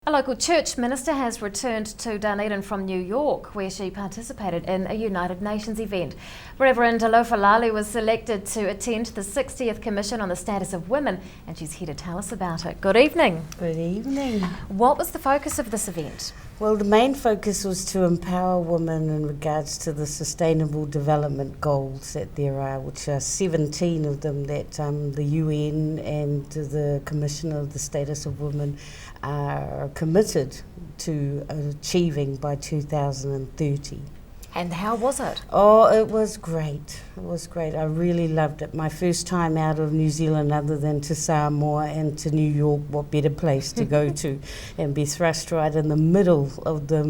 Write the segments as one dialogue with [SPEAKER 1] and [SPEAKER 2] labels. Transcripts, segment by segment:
[SPEAKER 1] A local church minister has returned to Dunedin from New York, where she participated in a United Nations event. Reverend Alofa Lale was selected to attend the 60th Commission on the Status of Women, and she's here to tell us about it. Good evening.
[SPEAKER 2] Good evening.
[SPEAKER 1] What was the focus of this event?
[SPEAKER 2] Well, the main focus was to empower women in regards to the Sustainable Development Goals that there are, which are 17 of them that the UN and the Commission of the Status of Women are committed to achieving by 2030.
[SPEAKER 1] And how was it?
[SPEAKER 2] Oh, it was great. It was great. I really loved it. My first time out of New Zealand other than to Samoa and to New York, what better place to go to and be thrust right in the middle of the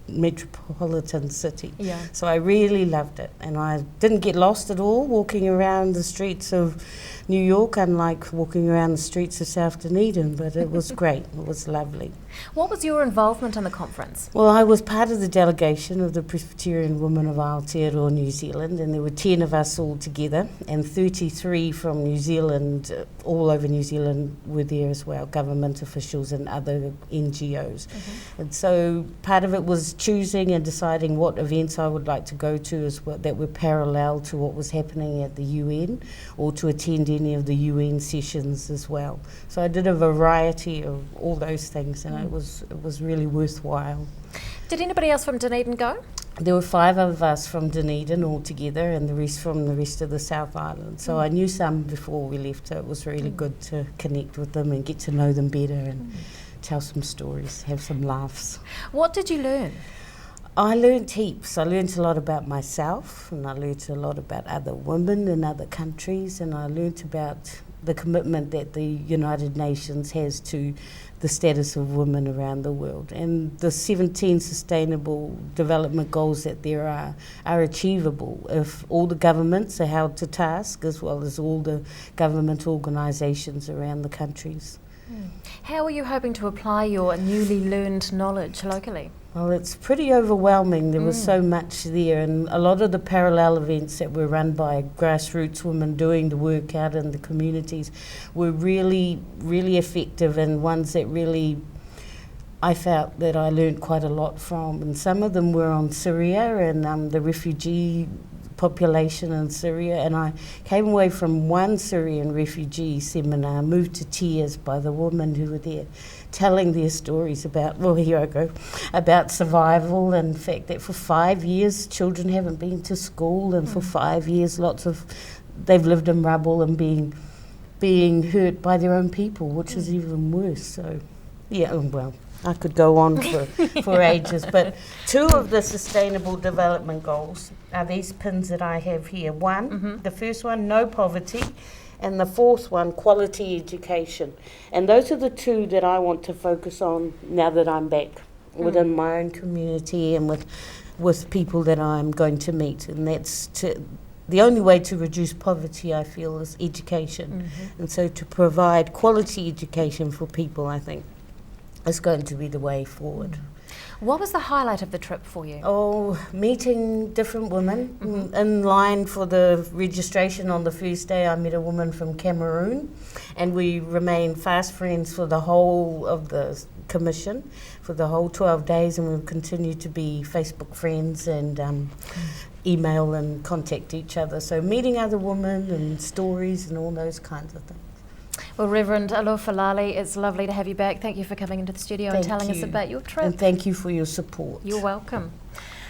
[SPEAKER 2] metropolitan city.
[SPEAKER 1] Yeah.
[SPEAKER 2] So I really loved it, and I didn't get lost at all walking around the streets of New York, unlike walking around the streets of South Dunedin, but it was great. It was lovely.
[SPEAKER 1] What was your involvement in the conference?
[SPEAKER 2] Well, I was part of the delegation of the Presbyterian Women of Aotearoa, New Zealand, and there were 10 of us all together, and 33 from New Zealand, all over New Zealand were there as well, government officials and other NGOs. And so part of it was choosing and deciding what events I would like to go to as well, that were parallel to what was happening at the UN, or to attend any of the UN sessions as well. So I did a variety of all those things, and it was really worthwhile.
[SPEAKER 1] Did anybody else from Dunedin go?
[SPEAKER 2] There were 5 of us from Dunedin all together, and the rest from the rest of the South Island. So I knew some before we left, so it was really good to connect with them and get to know them better and tell some stories, have some laughs.
[SPEAKER 1] What did you learn?
[SPEAKER 2] I learned heaps. I learned a lot about myself, and I learned a lot about other women in other countries, and I learned about the commitment that the United Nations has to the status of women around the world. And the 17 sustainable development goals that there are achievable if all the governments are held to task, as well as all the government organisations around the countries.
[SPEAKER 1] How are you hoping to apply your newly learned knowledge locally?
[SPEAKER 2] Well, it's pretty overwhelming. There was so much there, and a lot of the parallel events that were run by grassroots women doing the work out in the communities were really, really effective, and ones that really I felt that I learned quite a lot from. And some of them were on Syria and the refugee population in Syria, and I came away from one Syrian refugee seminar moved to tears by the women who were there telling their stories about, well, here I go, about survival, and the fact that for 5 years children haven't been to school, and for 5 years they've lived in rubble and being hurt by their own people, which is even worse. So yeah, well, I could go on for ages, but 2 of the Sustainable Development Goals are these pins that I have here. One, the first one, no poverty, and the 4th one, quality education. And those are the 2 that I want to focus on now that I'm back within my own community and with people that I'm going to meet. And that's the only way to reduce poverty, I feel, is education. And so to provide quality education for people, I think, is going to be the way forward.
[SPEAKER 1] What was the highlight of the trip for you?
[SPEAKER 2] Oh, meeting different women. In line for the registration on the first day, I met a woman from Cameroon, and we remained fast friends for the whole of the commission, for the whole 12 days, and we've continued to be Facebook friends and email and contact each other. So meeting other women and stories and all those kinds of things.
[SPEAKER 1] Well, Reverend Alofa Lale, it's lovely to have you back. Thank you for coming into the studio and telling us about your trip.
[SPEAKER 2] And thank you for your support.
[SPEAKER 1] You're welcome.